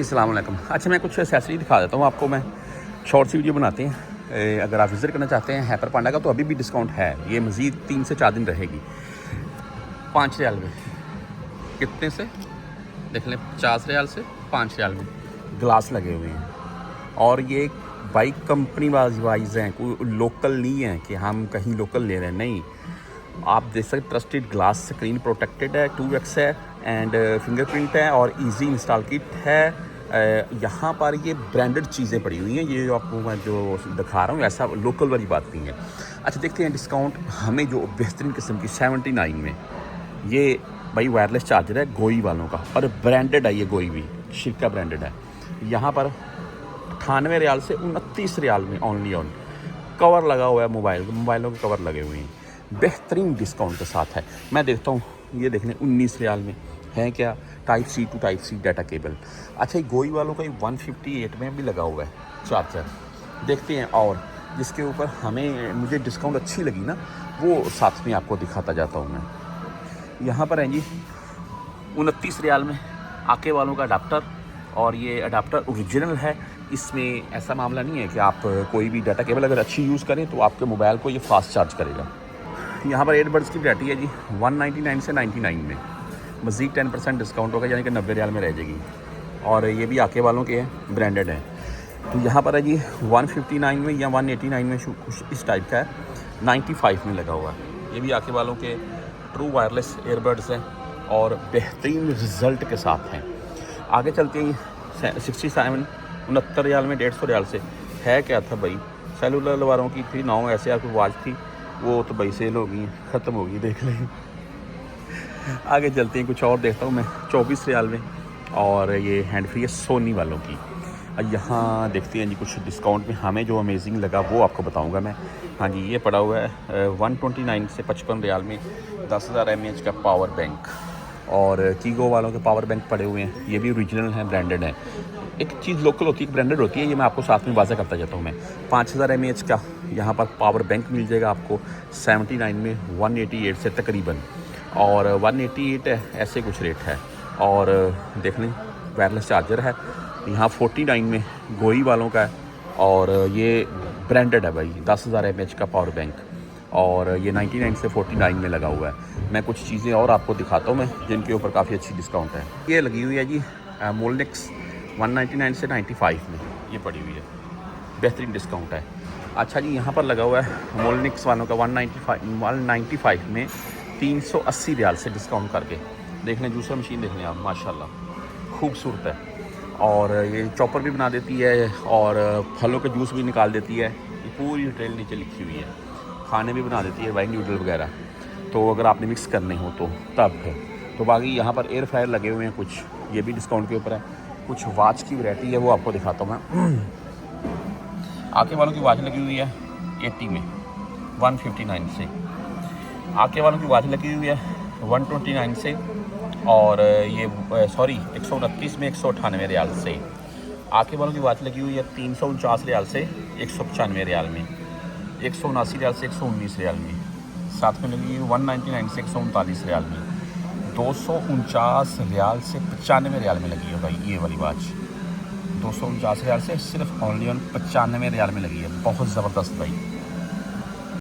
अस्सलाम वालेकुम। अच्छा, मैं कुछ एक्सेसरी दिखा देता हूँ आपको। मैं शॉर्ट सी वीडियो बनाते हैं। अगर आप विज़िट करना चाहते हैं हैपर पांडा का तो अभी भी डिस्काउंट है। ये मज़ीद 3 से 4 दिन रहेगी। 5 रियाल में कितने से देख लें, 50 रियाल से 5 रियाल में ग्लास लगे हुए हैं। और ये बाइक कंपनी वाइज हैं, कोई लोकल नहीं है कि हम कहीं लोकल ले रहे हैं, नहीं। आप देख सकते ट्रस्टेड ग्लास, स्क्रीन प्रोटेक्टेड है, 2x है एंड फिंगरप्रिंट है और इजी इंस्टॉल किट है। यहाँ पर ये ब्रांडेड चीज़ें पड़ी हुई हैं। ये जो आपको मैं जो दिखा रहा हूँ ऐसा लोकल वाली बात नहीं है। अच्छा, देखते हैं डिस्काउंट हमें जो बेहतरीन किस्म की 79 में। ये भाई वायरलेस चार्जर है गोई वालों का और ब्रांडेड है। ये गोई भी शिरका ब्रांडेड है। यहाँ पर 98 रियाल से 29 रियाल में ओनली ऑन कवर लगा हुआ है। मोबाइलों के कवर लगे हुए हैं, बेहतरीन डिस्काउंट के साथ है। मैं देखता हूँ, ये देख लें 19 रियाल में है क्या, type C to type C data cable. अच्छा, ये गोई वालों का 158 में भी लगा हुआ है चार्जर। देखते हैं, और जिसके ऊपर मुझे डिस्काउंट अच्छी लगी ना, वो साथ में आपको दिखाता जाता हूँ मैं। यहाँ पर है जी 29 रियाल में आके वालों का अडाप्टर, और ये अडाप्टर ओरिजिनल है। इसमें ऐसा मामला नहीं है कि आप कोई भी डाटा केबल अगर अच्छी यूज़ करें तो आपके मोबाइल को ये फास्ट चार्ज करेगा। यहाँ पर एयरबड्स की वैरायटी है जी 199 से 99 में। मज़ीद 10% डिस्काउंट होगा, यानी कि 90 रियाल में रह जाएगी। और ये भी आके वालों के हैं, ब्रांडेड हैं। तो यहाँ पर है जी 159 में या 189 में कुछ इस टाइप का है। 95 में लगा हुआ है। ये भी आके वालों के ट्रू वायरलेस एयरबड्स हैं और बेहतरीन रिज़ल्ट के साथ हैं। आगे चलते हैं 67 69 रियाल में 150 रियाल से है क्या था भाई, सेलुलर वालों की थी 9 ऐसे आपकी वॉच थी, वो तो भाई सेल हो गई, ख़त्म हो गई, देख लें। आगे चलते हैं, कुछ और देखता हूँ मैं 24 रियाल में। और ये हैंड फ्री है सोनी वालों की। यहाँ देखते हैं जी कुछ डिस्काउंट में हमें जो अमेजिंग लगा वो आपको बताऊँगा मैं। हाँ जी, ये पड़ा हुआ है 129 से 55 रियाल में 10,000 mAh का पावर बैंक। और कीगो वालों के पावर बैंक पड़े हुए हैं, ये भी ओरिजिनल हैं, ब्रांडेड हैं। एक चीज़ लोकल होती है, एक ब्रांडेड होती है, ये मैं आपको साथ में वाज़ा करता जाता हूँ मैं। 5000 mAh का यहाँ पर पावर बैंक मिल जाएगा आपको 79 में 188 से तकरीबन। और 188 ऐसे कुछ रेट है। और देख लें वायरलेस चार्जर है यहाँ 49 में गोई वालों का है। और ये ब्रांडेड है भाई, 10,000 mAh का पावर बैंक। और ये 99 से 49 में लगा हुआ है। मैं कुछ चीज़ें और आपको दिखाता हूँ मैं, जिनके ऊपर काफ़ी अच्छी डिस्काउंट है। ये लगी हुई है जी मोलनिक्स 199 से 95 में, ये पड़ी हुई है, बेहतरीन डिस्काउंट है। अच्छा जी, यहाँ पर लगा हुआ है मोलनिक्स वालों का 195 में 380 रियाल से डिस्काउंट करके। देख लें, जूसर मशीन देख लें आप, माशाल्लाह खूबसूरत है। और ये चॉपर भी बना देती है और फलों के जूस भी निकाल देती है। ये पूरी डिटेल नीचे लिखी हुई है। खाने भी बना देती है, वाइन नूडल वगैरह, तो अगर आपने मिक्स करने हो तो तब है। तो बाकी यहाँ पर एयर फ्रायर लगे हुए हैं कुछ, ये भी डिस्काउंट के ऊपर है। कुछ वॉच की वैरायटी है, वो आपको दिखाता हूँ मैं। आके वालों की वॉच लगी हुई है 80 में 159 से। आके वालों की वॉच लगी हुई है 129 से। और ये 129 में 198 रियाल से। आके वालों की वॉच लगी हुई है 349 रियाल से 195 रियाल में। 179 रियाल से 119 रियाल में। साथ में लगी हुई 199 से 139 रियाल में। 249 रियाल से 95 रियाल में लगी है भाई ये वाली वॉच। 249 रियाल से सिर्फ ओनली ऑन 95 रियाल में लगी है, बहुत ज़बरदस्त भाई।